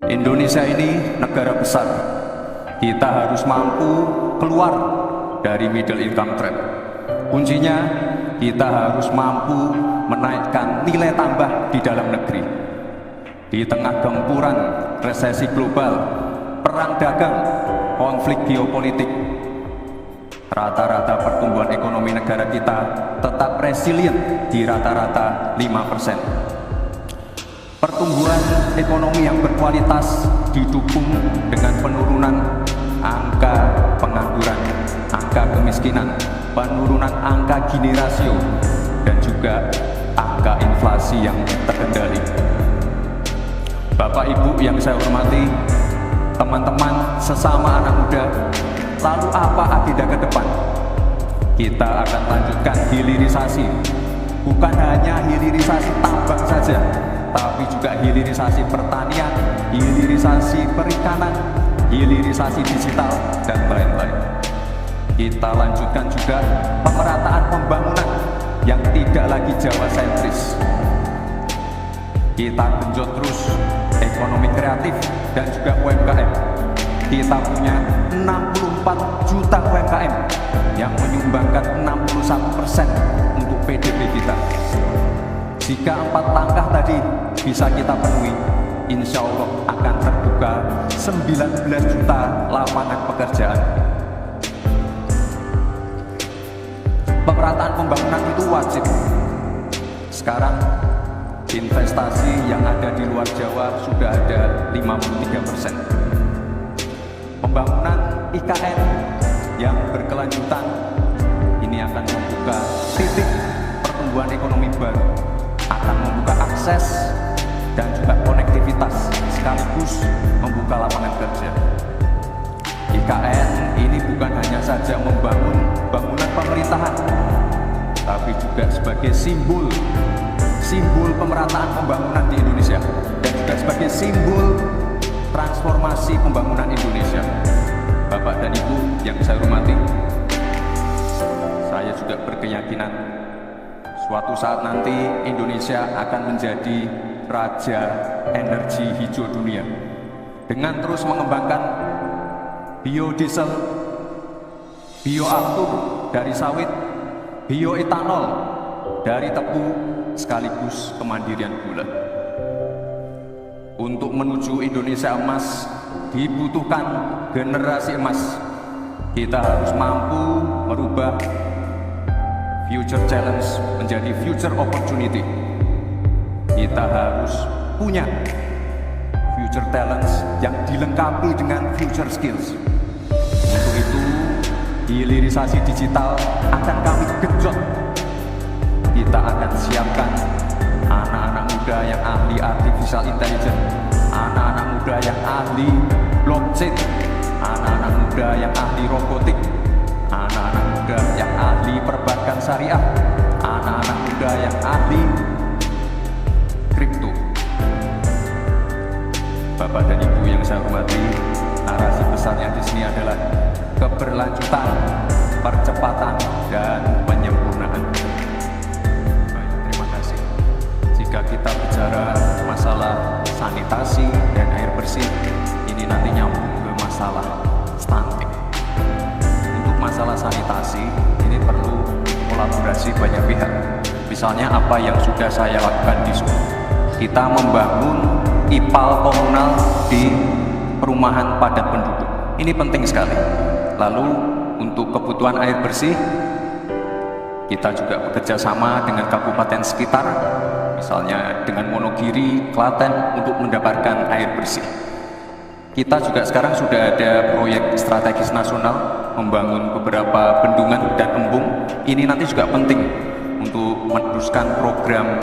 Indonesia ini negara besar. Kita harus mampu keluar dari middle income trap. Kuncinya, kita harus mampu menaikkan nilai tambah di dalam negeri. Di tengah gempuran resesi global, perang dagang, konflik geopolitik, rata-rata pertumbuhan ekonomi negara kita tetap resilient di rata-rata 5%. Pertumbuhan ekonomi yang berkualitas didukung dengan penurunan angka pengangguran, angka kemiskinan, penurunan angka Gini rasio, dan juga angka inflasi yang terkendali. Bapak Ibu yang saya hormati, teman-teman sesama anak muda, lalu apa agenda ke depan? Kita akan lanjutkan hilirisasi, bukan hanya hilirisasi tambang saja, tapi juga hilirisasi pertanian, hilirisasi perikanan, hilirisasi digital, dan lain-lain. Kita lanjutkan juga pemerataan pembangunan yang tidak lagi Jawa sentris. Kita genjot terus ekonomi kreatif dan juga UMKM. Kita punya 64 juta UMKM yang menyumbangkan 61% untuk PDB kita. Jika 4 langkah tadi bisa kita penuhi, insya Allah akan terbuka 19 juta lapangan pekerjaan. Pemerataan pembangunan itu wajib. Sekarang investasi yang ada di luar Jawa sudah ada 53%. Pembangunan IKN yang berkelanjutan ini akan membuka titik pertumbuhan ekonomi baru, akan membuka akses dan juga konektivitas sekaligus membuka lapangan kerja. IKN ini bukan hanya saja membangun bangunan pemerintahan, tapi juga sebagai simbol pemerataan pembangunan di Indonesia dan juga sebagai simbol transformasi pembangunan Indonesia. Bapak dan Ibu yang saya hormati, saya juga berkeyakinan suatu saat nanti Indonesia akan menjadi raja energi hijau dunia dengan terus mengembangkan biodiesel, bioaftur dari sawit, bioetanol dari tebu, sekaligus kemandirian gula. Untuk menuju Indonesia emas dibutuhkan generasi emas. Kita harus mampu merubah future challenge menjadi future opportunity. Kita harus punya future talents yang dilengkapi dengan future skills. Untuk itu, hilirisasi digital akan kami genjot. Kita akan siapkan anak-anak muda yang ahli artificial intelligence, anak-anak muda yang ahli blockchain, anak-anak muda yang ahli robotik, anak-anak muda yang ahli perbankan syariah, anak-anak muda yang ahli kripto. Bapak dan Ibu yang saya hormati, narasi besarnya di sini adalah keberlanjutan, percepatan, dan penyempurnaan. Baik, terima kasih. Jika kita bicara masalah sanitasi dan air bersih, ini nanti nyambung ke masalah stunting. Untuk masalah sanitasi, ini perlu kolaborasi banyak pihak. Misalnya apa yang sudah saya lakukan di Solo. Kita membangun IPAL komunal di perumahan padat penduduk. Ini penting sekali. Lalu untuk kebutuhan air bersih, kita juga bekerja sama dengan kabupaten sekitar, misalnya dengan Wonogiri, Klaten, untuk mendapatkan air bersih. Kita juga sekarang sudah ada proyek strategis nasional membangun beberapa bendungan dan embung. Ini nanti juga penting untuk meneruskan program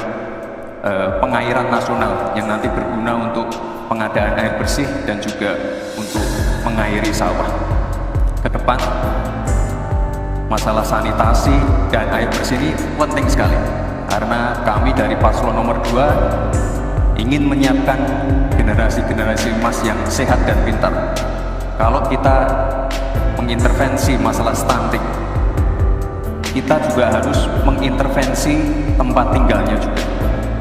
pengairan nasional yang nanti berguna untuk pengadaan air bersih dan juga untuk mengairi sawah. Ke depan, masalah sanitasi dan air bersih ini penting sekali, karena kami dari paslon nomor 2 ingin menyiapkan generasi-generasi emas yang sehat dan pintar. Kalau kita mengintervensi masalah stunting, kita juga harus mengintervensi tempat tinggalnya juga.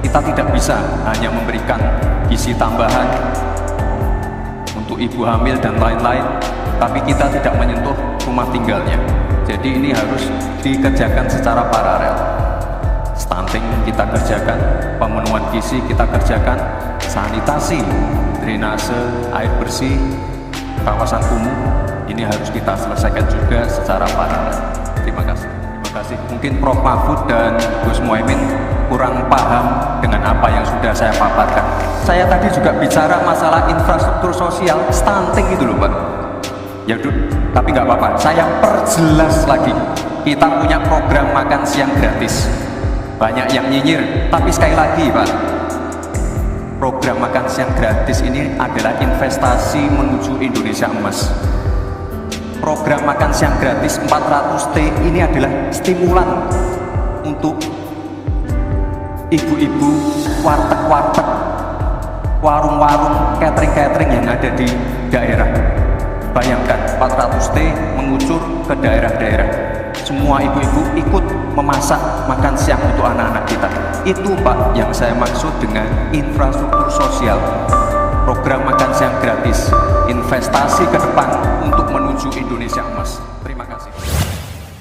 Kita tidak bisa hanya memberikan gizi tambahan ibu-ibu hamil dan lain-lain, tapi kita tidak menyentuh rumah tinggalnya. Jadi ini harus dikerjakan secara paralel. Stunting kita kerjakan, pemenuhan gizi kita kerjakan, sanitasi, drainase, air bersih, kawasan kumuh, ini harus kita selesaikan juga secara paralel. Terima kasih. Terima kasih. Mungkin Prof. Mahfud dan Gus Muhaimin kurang paham dengan apa yang sudah saya paparkan. Saya tadi juga bicara masalah infrastruktur sosial, stunting itu loh Pak. Ya tapi nggak apa-apa, saya perjelas lagi. Kita punya program makan siang gratis. Banyak yang nyinyir, tapi sekali lagi Pak, program makan siang gratis ini adalah investasi menuju Indonesia emas. Program makan siang gratis 400T ini adalah stimulan untuk ibu-ibu, warteg-warteg, warung-warung, catering-catering yang ada di daerah. Bayangkan 400T mengucur ke daerah-daerah. Semua ibu-ibu ikut memasak makan siang untuk anak-anak kita. Itu Pak yang saya maksud dengan infrastruktur sosial. Program makan siang gratis, investasi ke depan untuk menuju Indonesia emas. Terima kasih.